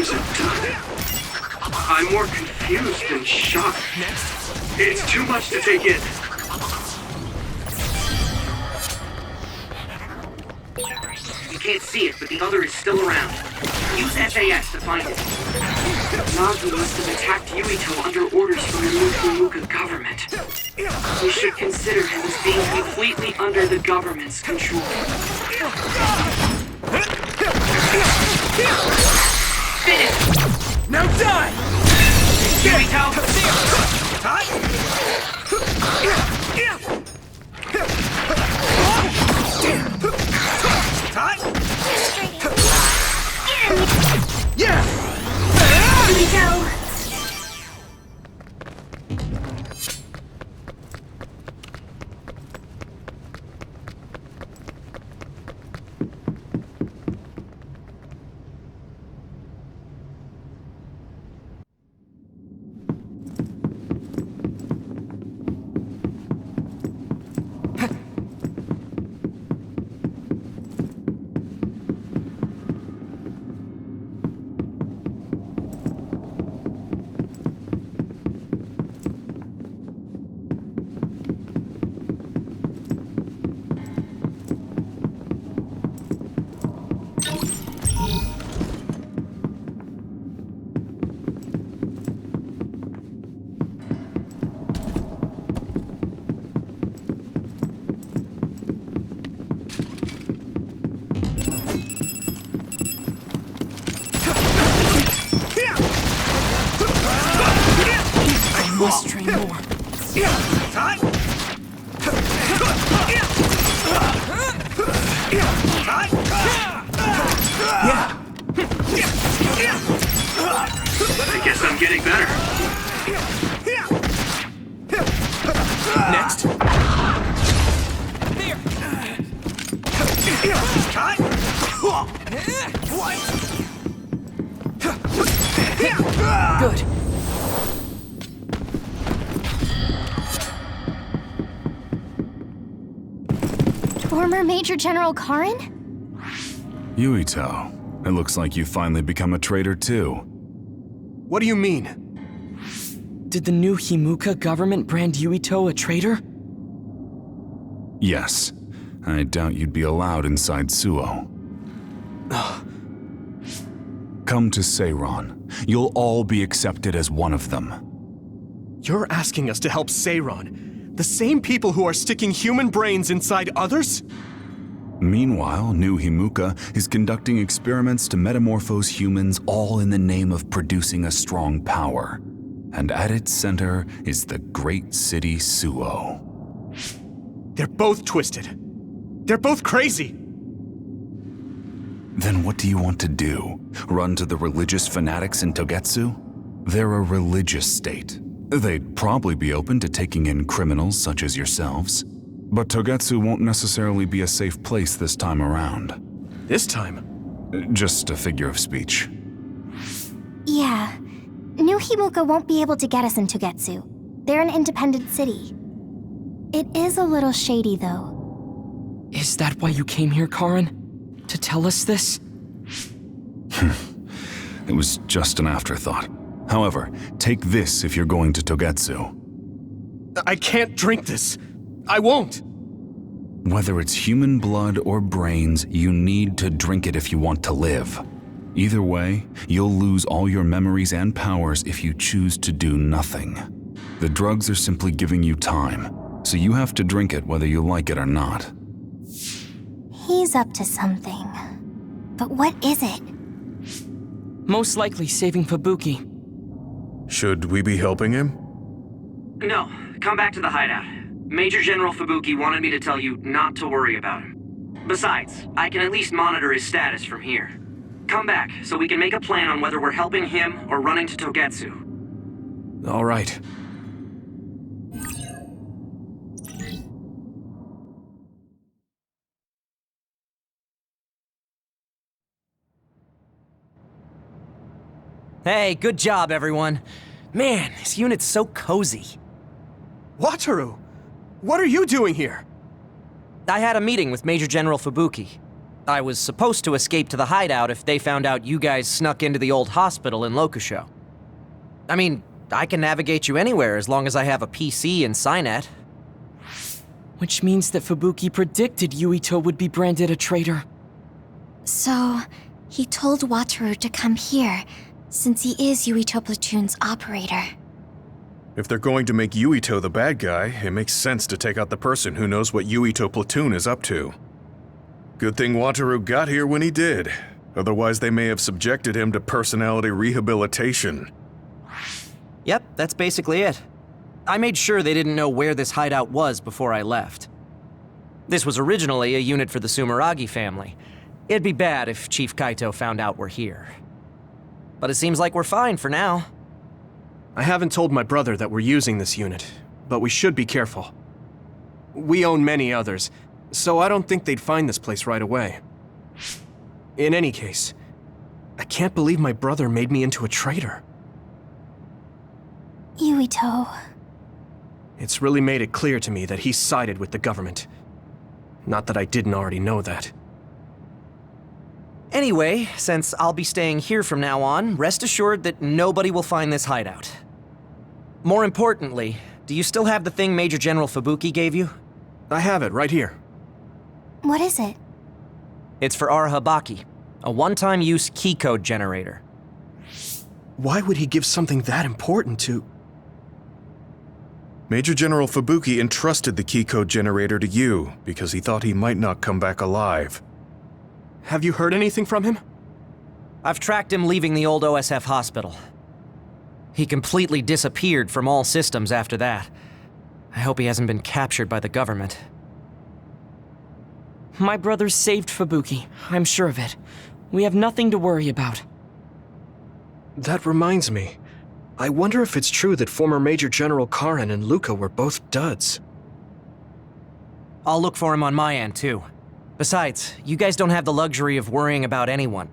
was it done? I'm more confused than shocked. Next. It's too much to take in. You can't see it, but the other is still around. Use SAS to find it. Nagu must have attacked Yuito under orders from the new Himuka government. We should consider him as being completely under the government's control. Finish! Now die! Yuito! Yeah! Yuito! Must train more. I guess I'm getting better. Next. Good. Former Major General Karin? Yuito, it looks like you've finally become a traitor too. What do you mean? Did the new Himuka government brand Yuito a traitor? Yes. I doubt you'd be allowed inside Suo. Come to Seiron. You'll all be accepted as one of them. You're asking us to help Seiron, the same people who are sticking human brains inside others? Meanwhile, New Himuka is conducting experiments to metamorphose humans, all in the name of producing a strong power. And at its center is the great city Suo. They're both twisted. They're both crazy. Then what do you want to do? Run to the religious fanatics in Togetsu? They're a religious state. They'd probably be open to taking in criminals such as yourselves. But Togetsu won't necessarily be a safe place this time around. This time? Just a figure of speech. Yeah. New Himuka won't be able to get us in Togetsu. They're an independent city. It is a little shady, though. Is that why you came here, Karin? To tell us this? It was just an afterthought. However, take this if you're going to Togetsu. I can't drink this. I won't. Whether it's human blood or brains, you need to drink it if you want to live. Either way, you'll lose all your memories and powers if you choose to do nothing. The drugs are simply giving you time, so you have to drink it whether you like it or not. He's up to something. But what is it? Most likely saving Fubuki. Should we be helping him? No, come back to the hideout. Major General Fubuki wanted me to tell you not to worry about him. Besides, I can at least monitor his status from here. Come back, so we can make a plan on whether we're helping him or running to Togetsu. All right. Hey, good job, everyone. Man, this unit's so cozy. Wataru! What are you doing here? I had a meeting with Major General Fubuki. I was supposed to escape to the hideout if they found out you guys snuck into the old hospital in Lokusho. I mean, I can navigate you anywhere as long as I have a PC and Cynet. Which means that Fubuki predicted Yuito would be branded a traitor. So, he told Wataru to come here, since he is Yuito Platoon's operator. If they're going to make Yuito the bad guy, it makes sense to take out the person who knows what Yuito Platoon is up to. Good thing Wataru got here when he did. Otherwise, they may have subjected him to personality rehabilitation. Yep, that's basically it. I made sure they didn't know where this hideout was before I left. This was originally a unit for the Sumeragi family. It'd be bad if Chief Kaito found out we're here. But it seems like we're fine for now. I haven't told my brother that we're using this unit, but we should be careful. We own many others, so I don't think they'd find this place right away. In any case, I can't believe my brother made me into a traitor. Yuito. It's really made it clear to me that he sided with the government. Not that I didn't already know that. Anyway, since I'll be staying here from now on, rest assured that nobody will find this hideout. More importantly, do you still have the thing Major General Fubuki gave you? I have it right here. What is it? It's for Arahabaki, a one-time use key code generator. Why would he give something that important to... Major General Fubuki entrusted the key code generator to you because he thought he might not come back alive. Have you heard anything from him? I've tracked him leaving the old OSF hospital. He completely disappeared from all systems after that. I hope he hasn't been captured by the government. My brother saved Fubuki, I'm sure of it. We have nothing to worry about. That reminds me. I wonder if it's true that former Major General Karen and Luca were both duds. I'll look for him on my end, too. Besides, you guys don't have the luxury of worrying about anyone.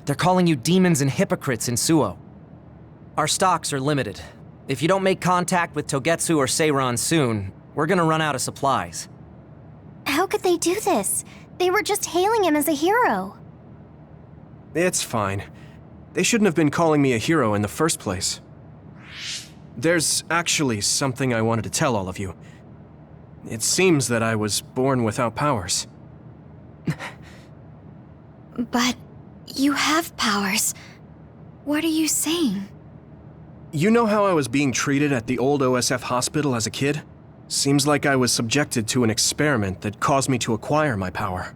They're calling you demons and hypocrites in Suo. Our stocks are limited. If you don't make contact with Togetsu or Seiran soon, we're gonna run out of supplies. How could they do this? They were just hailing him as a hero. It's fine. They shouldn't have been calling me a hero in the first place. There's actually something I wanted to tell all of you. It seems that I was born without powers. But you have powers. What are you saying? You know how I was being treated at the old OSF hospital as a kid? Seems like I was subjected to an experiment that caused me to acquire my power.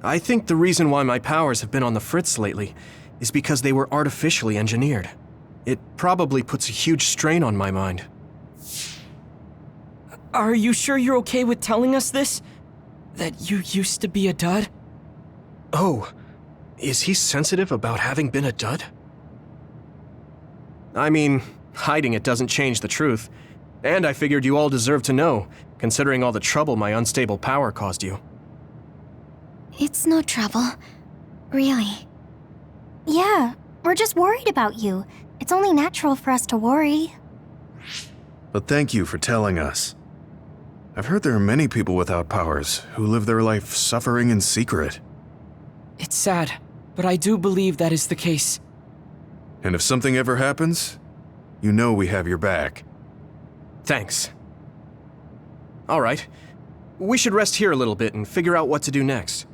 I think the reason why my powers have been on the fritz lately is because they were artificially engineered. It probably puts a huge strain on my mind. Are you sure you're okay with telling us this? That you used to be a dud? Oh, is he sensitive about having been a dud? I mean, hiding it doesn't change the truth. And I figured you all deserve to know, considering all the trouble my unstable power caused you. It's no trouble. Really. Yeah, we're just worried about you. It's only natural for us to worry. But thank you for telling us. I've heard there are many people without powers who live their life suffering in secret. It's sad, but I do believe that is the case. And if something ever happens, you know we have your back. Thanks. All right. We should rest here a little bit and figure out what to do next.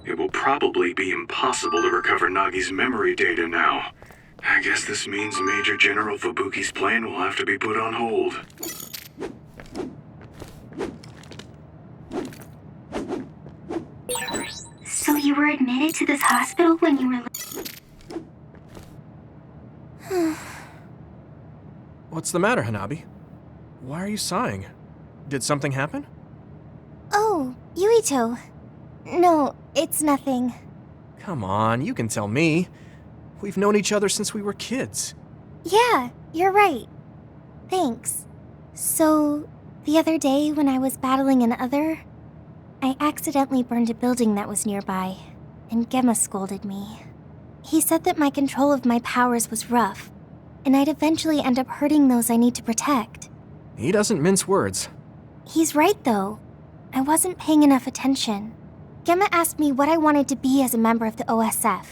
It will probably be impossible to recover Nagi's memory data now. I guess this means Major General Fubuki's plan will have to be put on hold. So you were admitted to this hospital when you were... What's the matter, Hanabi? Why are you sighing? Did something happen? Oh, Yuito. No, it's nothing. Come on, you can tell me. We've known each other since we were kids. Yeah, you're right. Thanks. So, the other day when I was battling an other, I accidentally burned a building that was nearby, and Gemma scolded me. He said that my control of my powers was rough, and I'd eventually end up hurting those I need to protect. He doesn't mince words. He's right, though. I wasn't paying enough attention. Gemma asked me what I wanted to be as a member of the OSF,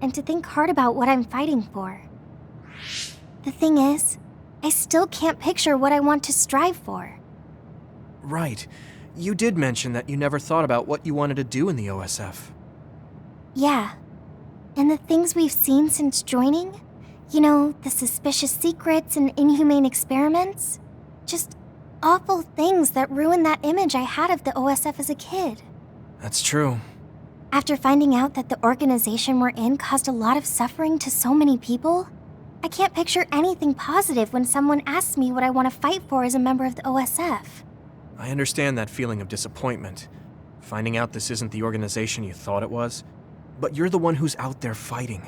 and to think hard about what I'm fighting for. The thing is, I still can't picture what I want to strive for. Right. You did mention that you never thought about what you wanted to do in the OSF. Yeah. And the things we've seen since joining? You know, the suspicious secrets and inhumane experiments? Just awful things that ruined that image I had of the OSF as a kid. That's true. After finding out that the organization we're in caused a lot of suffering to so many people, I can't picture anything positive when someone asks me what I want to fight for as a member of the OSF. I understand that feeling of disappointment. Finding out this isn't the organization you thought it was. But you're the one who's out there fighting.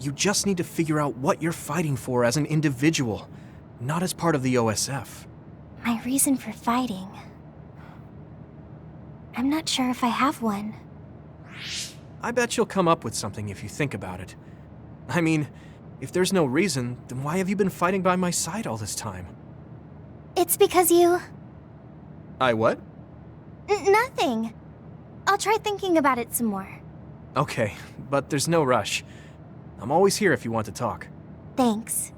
You just need to figure out what you're fighting for as an individual, not as part of the OSF. My reason for fighting... I'm not sure if I have one. I bet you'll come up with something if you think about it. I mean, if there's no reason, then why have you been fighting by my side all this time? It's because you... I what? Nothing. I'll try thinking about it some more. Okay, but there's no rush. I'm always here if you want to talk. Thanks.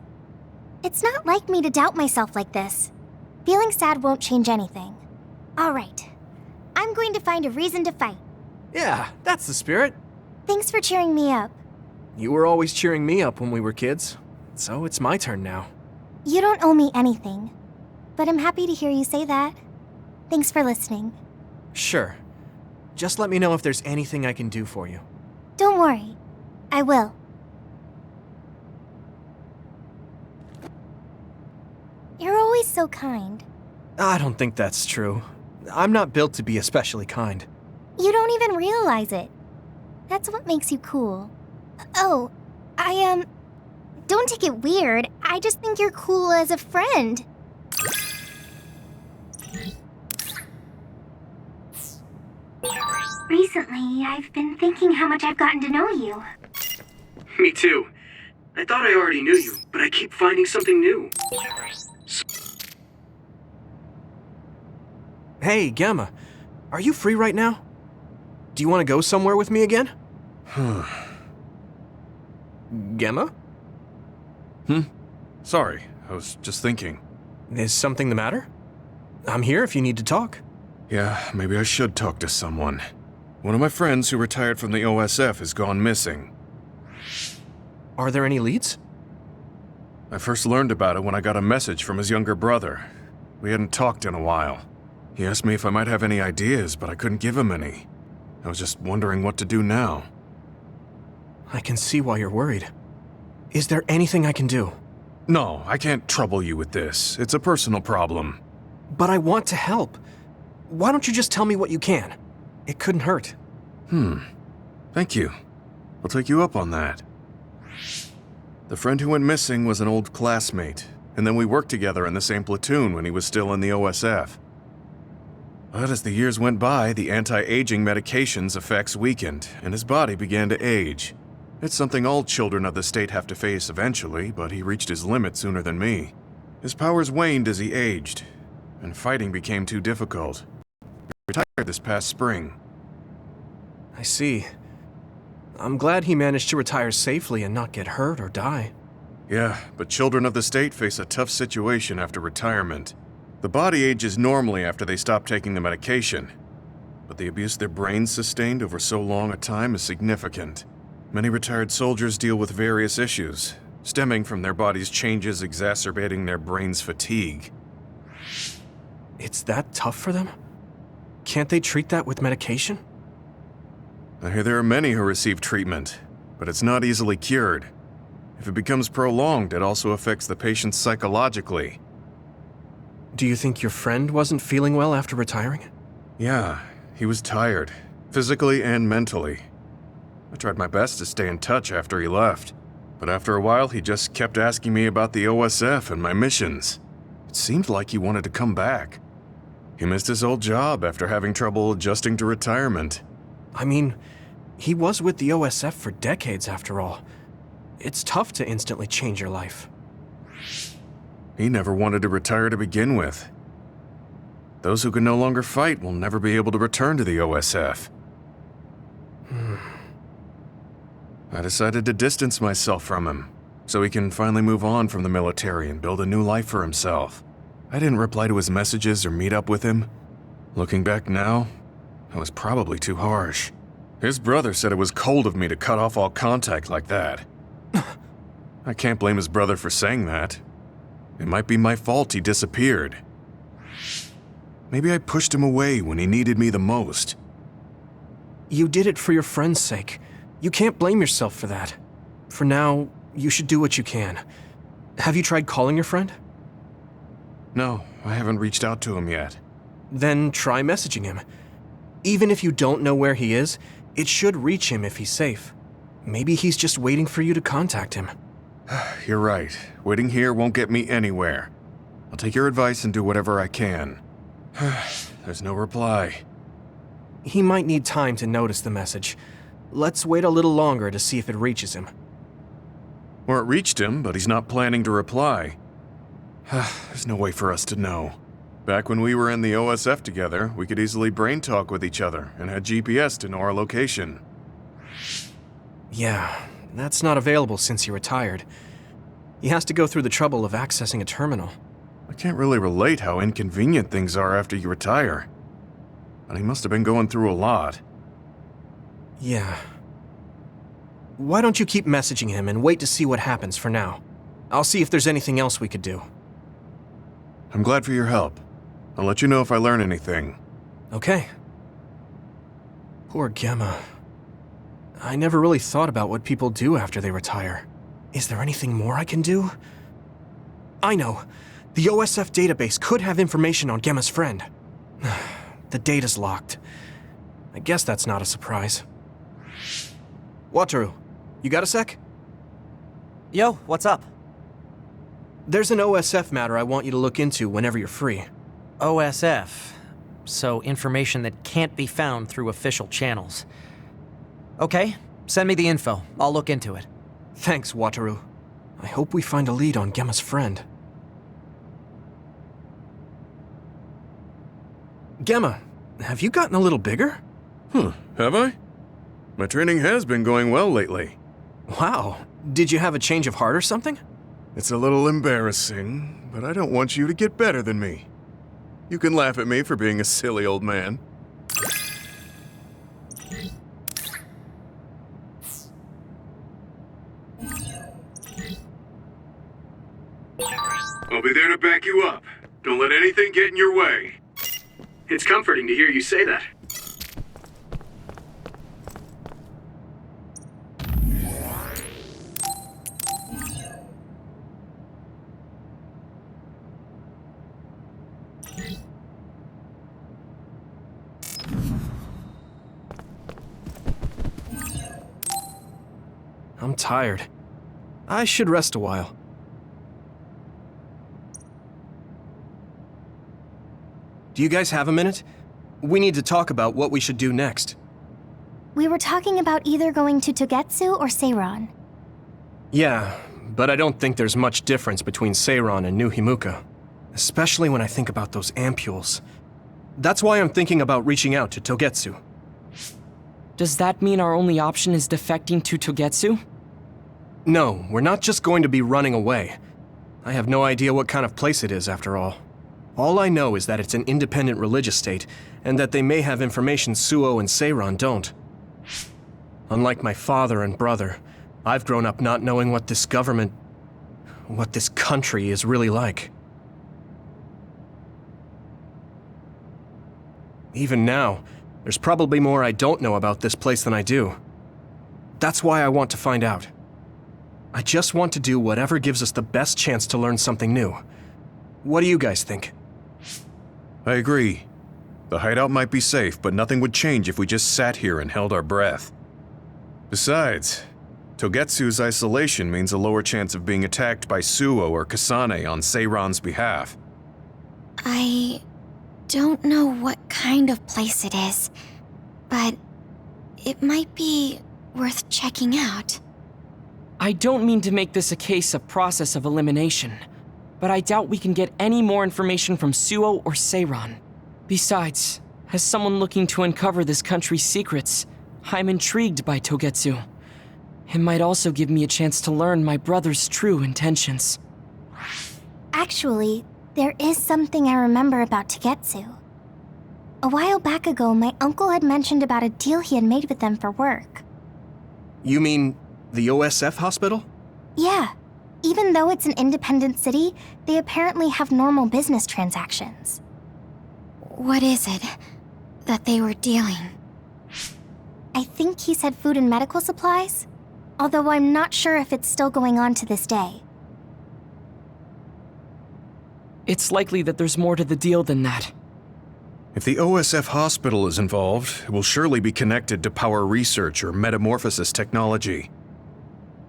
It's not like me to doubt myself like this. Feeling sad won't change anything. All right. I'm going to find a reason to fight. Yeah, that's the spirit. Thanks for cheering me up. You were always cheering me up when we were kids, so it's my turn now. You don't owe me anything, but I'm happy to hear you say that. Thanks for listening. Sure. Just let me know if there's anything I can do for you. Don't worry. I will. You're always so kind. I don't think that's true. I'm not built to be especially kind. You don't even realize it. That's what makes you cool. Oh, don't take it weird. I just think you're cool as a friend. Recently, I've been thinking how much I've gotten to know you. Me too. I thought I already knew you, but I keep finding something new. Hey, Gemma. Are you free right now? Do you want to go somewhere with me again? Gemma? Sorry, I was just thinking. Is something the matter? I'm here if you need to talk. Yeah, maybe I should talk to someone. One of my friends who retired from the OSF has gone missing. Are there any leads? I first learned about it when I got a message from his younger brother. We hadn't talked in a while. He asked me if I might have any ideas, but I couldn't give him any. I was just wondering what to do now. I can see why you're worried. Is there anything I can do? No, I can't trouble you with this. It's a personal problem. But I want to help. Why don't you just tell me what you can? It couldn't hurt. Thank you. I'll take you up on that. The friend who went missing was an old classmate, and then we worked together in the same platoon when he was still in the OSF. But as the years went by, the anti-aging medication's effects weakened, and his body began to age. It's something all children of the state have to face eventually, but he reached his limit sooner than me. His powers waned as he aged, and fighting became too difficult. He retired this past spring. I see. I'm glad he managed to retire safely and not get hurt or die. Yeah, but children of the state face a tough situation after retirement. The body ages normally after they stop taking the medication, but the abuse their brains sustained over so long a time is significant. Many retired soldiers deal with various issues, stemming from their body's changes exacerbating their brain's fatigue. It's that tough for them? Can't they treat that with medication? I hear there are many who receive treatment, but it's not easily cured. If it becomes prolonged, it also affects the patient psychologically. Do you think your friend wasn't feeling well after retiring? Yeah, he was tired, physically and mentally. I tried my best to stay in touch after he left, but after a while he just kept asking me about the OSF and my missions. It seemed like he wanted to come back. He missed his old job after having trouble adjusting to retirement. I mean, He was with the OSF for decades, after all. It's tough to instantly change your life. He never wanted to retire to begin with. Those who can no longer fight will never be able to return to the OSF. I decided to distance myself from him, so he can finally move on from the military and build a new life for himself. I didn't reply to his messages or meet up with him. Looking back now, I was probably too harsh. His brother said it was cold of me to cut off all contact like that. I can't blame his brother for saying that. It might be my fault he disappeared. Maybe I pushed him away when he needed me the most. You did it for your friend's sake. You can't blame yourself for that. For now, you should do what you can. Have you tried calling your friend? No, I haven't reached out to him yet. Then try messaging him. Even if you don't know where he is, it should reach him if he's safe. Maybe he's just waiting for you to contact him. You're right. Waiting here won't get me anywhere. I'll take your advice and do whatever I can. There's no reply. He might need time to notice the message. Let's wait a little longer to see if it reaches him. Or it reached him, but he's not planning to reply. There's no way for us to know. Back when we were in the OSF together, we could easily brain talk with each other and had GPS to know our location. Yeah, that's not available since he retired. He has to go through the trouble of accessing a terminal. I can't really relate how inconvenient things are after you retire. But he must have been going through a lot. Yeah. Why don't you keep messaging him and wait to see what happens for now? I'll see if there's anything else we could do. I'm glad for your help. I'll let you know if I learn anything. Okay. Poor Gemma. I never really thought about what people do after they retire. Is there anything more I can do? I know. The OSF database could have information on Gemma's friend. The data's locked. I guess that's not a surprise. Wataru, you got a sec? Yo, what's up? There's an OSF matter I want you to look into whenever you're free. OSF. So information that can't be found through official channels. Okay, send me the info. I'll look into it. Thanks, Wataru. I hope we find a lead on Gemma's friend. Gemma, have you gotten a little bigger? Have I? My training has been going well lately. Wow, did you have a change of heart or something? It's a little embarrassing, but I don't want you to get better than me. You can laugh at me for being a silly old man. I'll be there to back you up. Don't let anything get in your way. It's comforting to hear you say that. I'm tired. I should rest a while. Do you guys have a minute? We need to talk about what we should do next. We were talking about either going to Togetsu or Seiron. Yeah, but I don't think there's much difference between Seiron and New Himuka. Especially when I think about those ampules. That's why I'm thinking about reaching out to Togetsu. Does that mean our only option is defecting to Togetsu? No, we're not just going to be running away. I have no idea what kind of place it is, after all. All I know is that it's an independent religious state, and that they may have information Suo and Seiron don't. Unlike my father and brother, I've grown up not knowing what this government, what this country is really like. Even now, there's probably more I don't know about this place than I do. That's why I want to find out. I just want to do whatever gives us the best chance to learn something new. What do you guys think? I agree. The hideout might be safe, but nothing would change if we just sat here and held our breath. Besides, Togetsu's isolation means a lower chance of being attacked by Suo or Kasane on Seiron's behalf. I don't know what kind of place it is, but It might be worth checking out. I don't mean to make this a case of process of elimination, but I doubt we can get any more information from Suo or Seiran. Besides, as someone looking to uncover this country's secrets, I'm intrigued by Togetsu. It might also give me a chance to learn my brother's true intentions. Actually, there is something I remember about Togetsu. A while back ago, my uncle had mentioned about a deal he had made with them for work. You mean the OSF hospital? Yeah. Even though it's an independent city, they apparently have normal business transactions. What is it that they were dealing? I think he said food and medical supplies, although I'm not sure if it's still going on to this day. It's likely that there's more to the deal than that. If the OSF hospital is involved, it will surely be connected to power research or metamorphosis technology.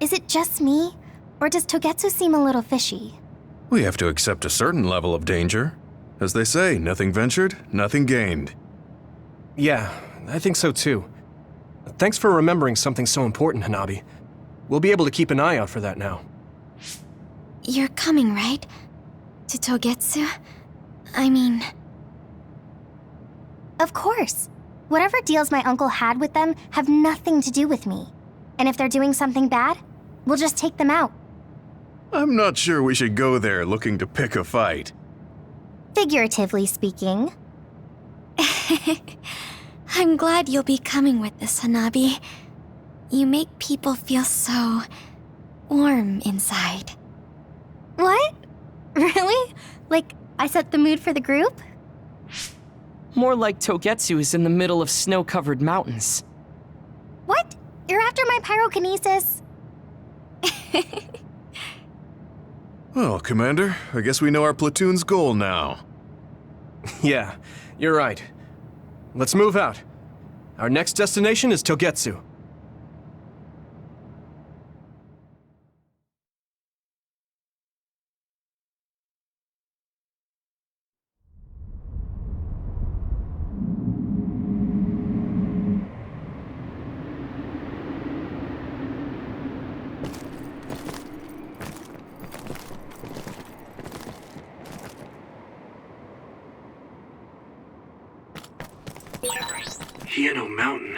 Is it just me, or does Togetsu seem a little fishy? We have to accept a certain level of danger. As they say, nothing ventured, nothing gained. Yeah, I think so too. Thanks for remembering something so important, Hanabi. We'll be able to keep an eye out for that now. You're coming, right? To Togetsu? I mean... Of course. Whatever deals my uncle had with them have nothing to do with me. And if they're doing something bad, we'll just take them out. I'm not sure we should go there looking to pick a fight. Figuratively speaking. I'm glad you'll be coming with us, Hanabi. You make people feel so... warm inside. What? Really? Like, I set the mood for the group? More like Togetsu is in the middle of snow-covered mountains. What? You're after my pyrokinesis? Well, Commander, I guess we know our platoon's goal now. Yeah, you're right. Let's move out. Our next destination is Togetsu. Hieno Mountain.